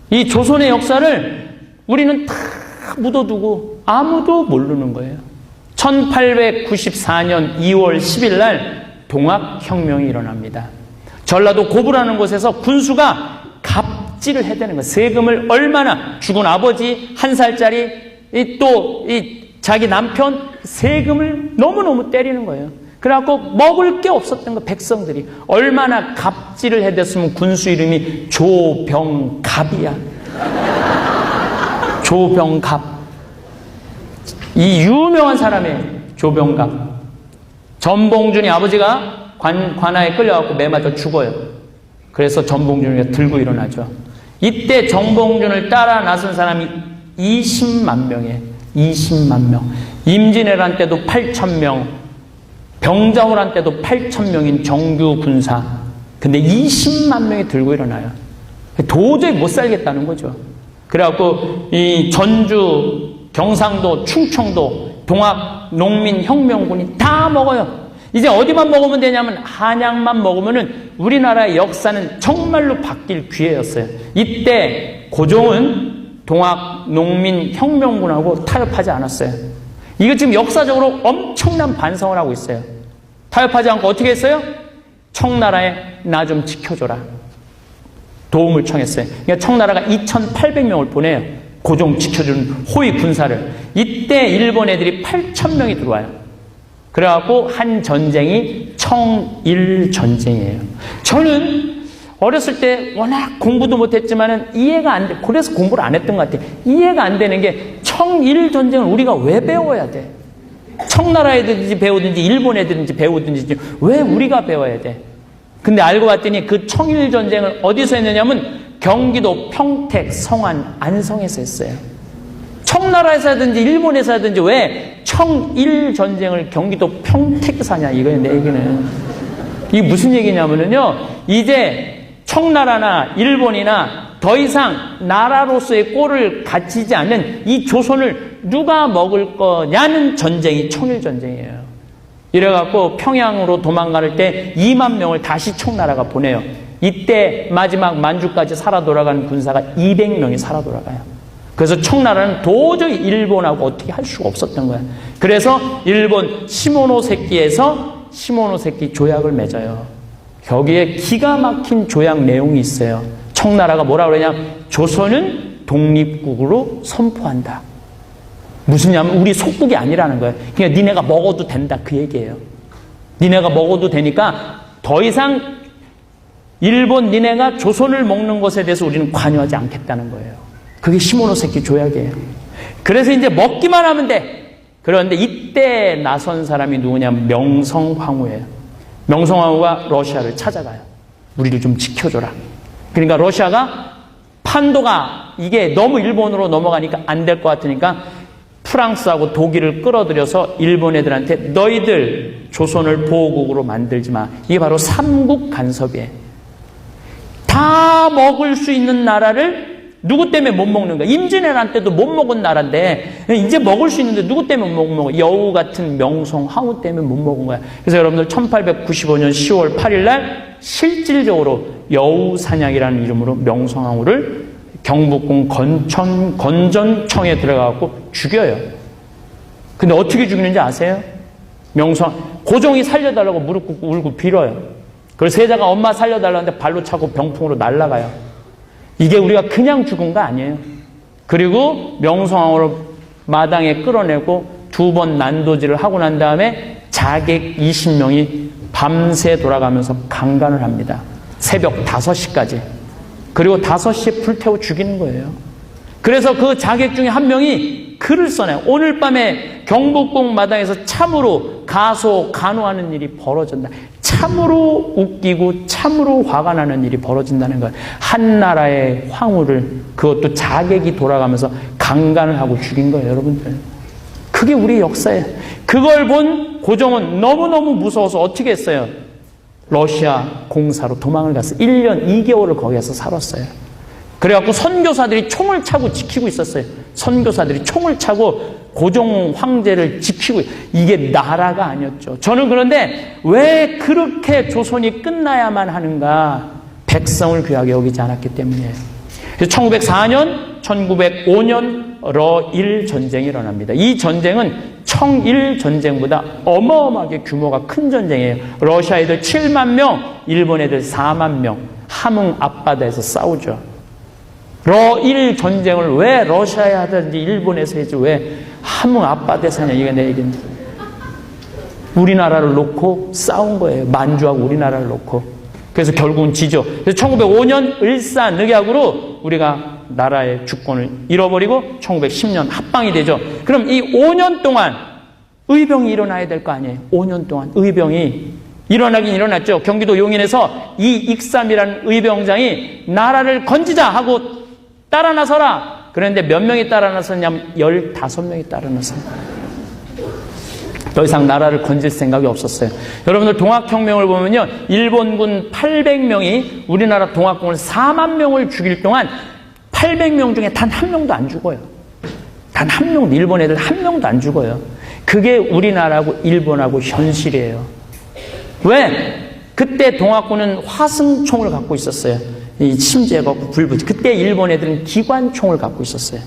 이 조선의 역사를 우리는 다 묻어두고 아무도 모르는 거예요. 1894년 2월 10일 날 동학혁명이 일어납니다. 전라도 고부라는 곳에서 군수가 갑질을 해대는 거예요. 세금을 얼마나, 죽은 아버지 1살짜리 또 자기 남편 세금을 너무너무 때리는 거예요. 그래갖고 먹을 게 없었던 거, 백성들이. 얼마나 갑질을 해댔으면 군수 이름이 조병갑이야. 조병갑. 이 유명한 사람이에요. 조병갑. 전봉준이 아버지가 관아에 끌려갖고 매 맞아 죽어요. 그래서 전봉준이가 들고 일어나죠. 이때 전봉준을 따라 나선 사람이 20만 명이에요. 20만 명. 임진왜란 때도 8,000명, 병자호란 때도 8,000명인 정규 군사. 근데 20만 명이 들고 일어나요. 도저히 못 살겠다는 거죠. 그래갖고 이 전주, 경상도, 충청도, 동학, 농민, 혁명군이 다 먹어요. 이제 어디만 먹으면 되냐면 한양만 먹으면은 우리나라의 역사는 정말로 바뀔 기회였어요. 이때 고종은 동학, 농민, 혁명군하고 타협하지 않았어요. 이거 지금 역사적으로 엄청난 반성을 하고 있어요. 타협하지 않고 어떻게 했어요? 청나라에 나 좀 지켜줘라. 도움을 청했어요. 그러니까 청나라가 2,800명을 보내요. 고종 지켜주는 호위 군사를. 이때 일본 애들이 8,000명이 들어와요. 그래갖고 한 전쟁이 청일전쟁이에요. 저는 어렸을 때 워낙 공부도 못했지만은 이해가 안 돼. 그래서 공부를 안 했던 것 같아요. 이해가 안 되는 게 청일전쟁을 우리가 왜 배워야 돼? 청나라 애들인지 배우든지 일본 애들인지 배우든지 왜 우리가 배워야 돼? 근데 알고 봤더니 그 청일전쟁을 어디서 했느냐면 경기도 평택, 성안, 안성에서 했어요. 청나라에서 하든지 일본에서 하든지 왜 청일전쟁을 경기도 평택에서 하냐 이거예요. 내 얘기는. 이게 무슨 얘기냐면요. 이제 청나라나 일본이나 더 이상 나라로서의 꼴을 갖추지 않는 이 조선을 누가 먹을 거냐는 전쟁이 청일전쟁이에요. 이래갖고 평양으로 도망갈 때 2만 명을 다시 청나라가 보내요. 이때 마지막 만주까지 살아 돌아간 군사가 200명이 살아 돌아가요. 그래서 청나라는 도저히 일본하고 어떻게 할 수가 없었던 거예요. 그래서 일본 시모노세키에서 시모노세키 조약을 맺어요. 거기에 기가 막힌 조약 내용이 있어요. 청나라가 뭐라고 그러냐? 조선은 독립국으로 선포한다. 무슨냐면 우리 속국이 아니라는 거예요. 그러니까 니네가 먹어도 된다 그 얘기예요. 니네가 먹어도 되니까 더 이상 일본 니네가 조선을 먹는 것에 대해서 우리는 관여하지 않겠다는 거예요. 그게 시모노세키 조약이에요. 그래서 이제 먹기만 하면 돼. 그런데 이때 나선 사람이 누구냐면 명성황후예요. 명성황후가 러시아를 찾아가요. 우리를 좀 지켜줘라. 그러니까 러시아가 판도가 이게 너무 일본으로 넘어가니까 안 될 것 같으니까 프랑스하고 독일을 끌어들여서 일본 애들한테 너희들 조선을 보호국으로 만들지 마. 이게 바로 삼국 간섭이에요. 다 먹을 수 있는 나라를 누구 때문에 못 먹는 거야? 임진왜란 때도 못 먹은 나라인데 이제 먹을 수 있는데 누구 때문에 못 먹어? 여우 같은 명성황후 때문에 못 먹은 거야. 그래서 여러분들 1895년 10월 8일 날 실질적으로 여우 사냥이라는 이름으로 명성황후를 경복궁 건전청에 들어가고 죽여요. 근데 어떻게 죽이는지 아세요? 고종이 살려달라고 무릎 꿇고 울고 빌어요. 그래서 세자가 엄마 살려달라는데 발로 차고 병풍으로 날아가요. 이게 우리가 그냥 죽은 거 아니에요. 그리고 명성황후를 마당에 끌어내고 2번 난도질을 하고 난 다음에 자객 20명이 밤새 돌아가면서 강간을 합니다. 새벽 5시까지. 그리고 5시에 불태워 죽이는 거예요. 그래서 그 자객 중에 한 명이 글을 써내요. 오늘 밤에 경복궁 마당에서 참으로 간호하는 일이 벌어진다. 참으로 웃기고 참으로 화가 나는 일이 벌어진다는 거예요. 한 나라의 황후를 그것도 자객이 돌아가면서 강간을 하고 죽인 거예요, 여러분들. 그게 우리 역사예요. 그걸 본 고종은 너무너무 무서워서 어떻게 했어요? 러시아 공사로 도망을 갔어요. 1년 2개월을 거기에서 살았어요. 그래갖고 선교사들이 총을 차고 지키고 있었어요. 선교사들이 총을 차고 고종 황제를 지키고, 이게 나라가 아니었죠. 저는 그런데 왜 그렇게 조선이 끝나야만 하는가? 백성을 귀하게 여기지 않았기 때문이에요. 1904년, 1905년 러일 전쟁이 일어납니다. 이 전쟁은 청일 전쟁보다 어마어마하게 규모가 큰 전쟁이에요. 러시아 애들 7만 명, 일본 애들 4만 명, 함흥 앞바다에서 싸우죠. 러일 전쟁을 왜 러시아에 하든지 일본에서 해야지 왜 함흥 앞바다에서 하냐, 이게 내 얘기인데. 우리나라를 놓고 싸운 거예요. 만주하고 우리나라를 놓고. 그래서 결국은 지죠. 그래서 1905년 을사늑약으로 우리가 나라의 주권을 잃어버리고 1910년 합방이 되죠. 그럼 이 5년 동안 의병이 일어나야 될 거 아니에요. 5년 동안 의병이 일어나긴 일어났죠. 경기도 용인에서 이 익삼이라는 의병장이 나라를 건지자 하고 따라 나서라. 그런데 몇 명이 따라 나섰냐면 15명이 따라 나섰어요. 더 이상 나라를 건질 생각이 없었어요. 여러분들 동학혁명을 보면요, 일본군 800명이 우리나라 동학군을 4만 명을 죽일 동안 800명 중에 단 한 명도 안 죽어요. 단 한 명도, 일본 애들 한 명도 안 죽어요. 그게 우리나라하고 일본하고 현실이에요. 왜? 그때 동학군은 화승총을 갖고 있었어요. 이 침제하고 불붙이. 그때 일본 애들은 기관총을 갖고 있었어요.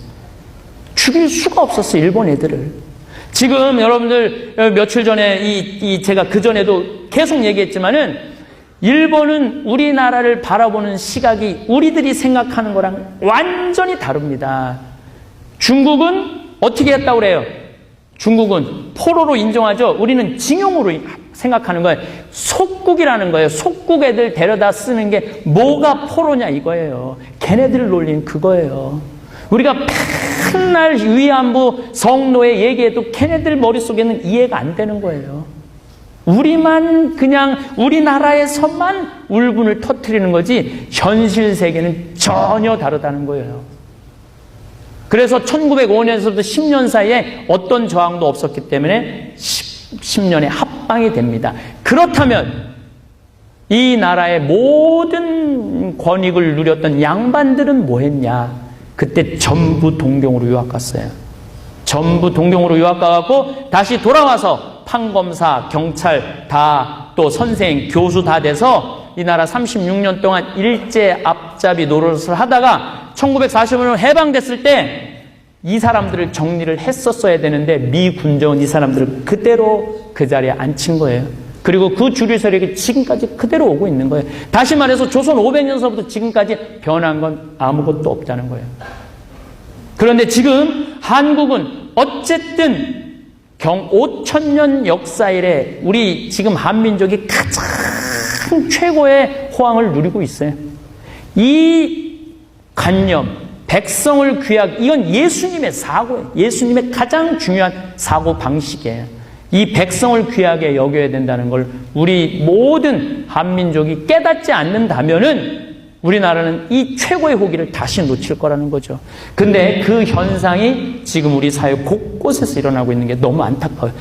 죽일 수가 없었어요, 일본 애들을. 지금 여러분들 며칠 전에 제가 그전에도 계속 얘기했지만은 일본은 우리나라를 바라보는 시각이 우리들이 생각하는 거랑 완전히 다릅니다. 중국은 어떻게 했다고 그래요? 중국은 포로로 인정하죠. 우리는 징용으로 생각하는 거예요. 속국이라는 거예요. 속국 애들 데려다 쓰는 게 뭐가 포로냐 이거예요. 걔네들을 놀린 그거예요. 우리가 맨날 위안부 성노예 얘기해도 걔네들 머릿속에는 이해가 안 되는 거예요. 우리만 그냥 우리나라에서만 울분을 터뜨리는 거지 현실 세계는 전혀 다르다는 거예요. 그래서 1905년에서부터 10년 사이에 어떤 저항도 없었기 때문에 10년에 합방이 됩니다. 그렇다면 이 나라의 모든 권익을 누렸던 양반들은 뭐 했냐? 그때 전부 동경으로 유학 갔어요. 전부 동경으로 유학 가갖고 다시 돌아와서 판검사, 경찰 다 또 선생, 교수 다 돼서 이 나라 36년 동안 일제 앞잡이 노릇을 하다가 1945년 해방됐을 때 이 사람들을 정리를 했었어야 되는데 미 군정은 이 사람들을 그대로 그 자리에 앉힌 거예요. 그리고 그 주류 세력이 지금까지 그대로 오고 있는 거예요. 다시 말해서 조선 500년서부터 지금까지 변한 건 아무것도 없다는 거예요. 그런데 지금 한국은 어쨌든 5000년 역사 이래 우리 지금 한민족이 가장 최고의 호황을 누리고 있어요. 이 관념, 백성을 귀하게, 이건 예수님의 사고예요. 예수님의 가장 중요한 사고 방식이에요. 이 백성을 귀하게 여겨야 된다는 걸 우리 모든 한민족이 깨닫지 않는다면은 우리나라는 이 최고의 호기를 다시 놓칠 거라는 거죠. 근데 그 현상이 지금 우리 사회 곳곳에서 일어나고 있는 게 너무 안타까워요.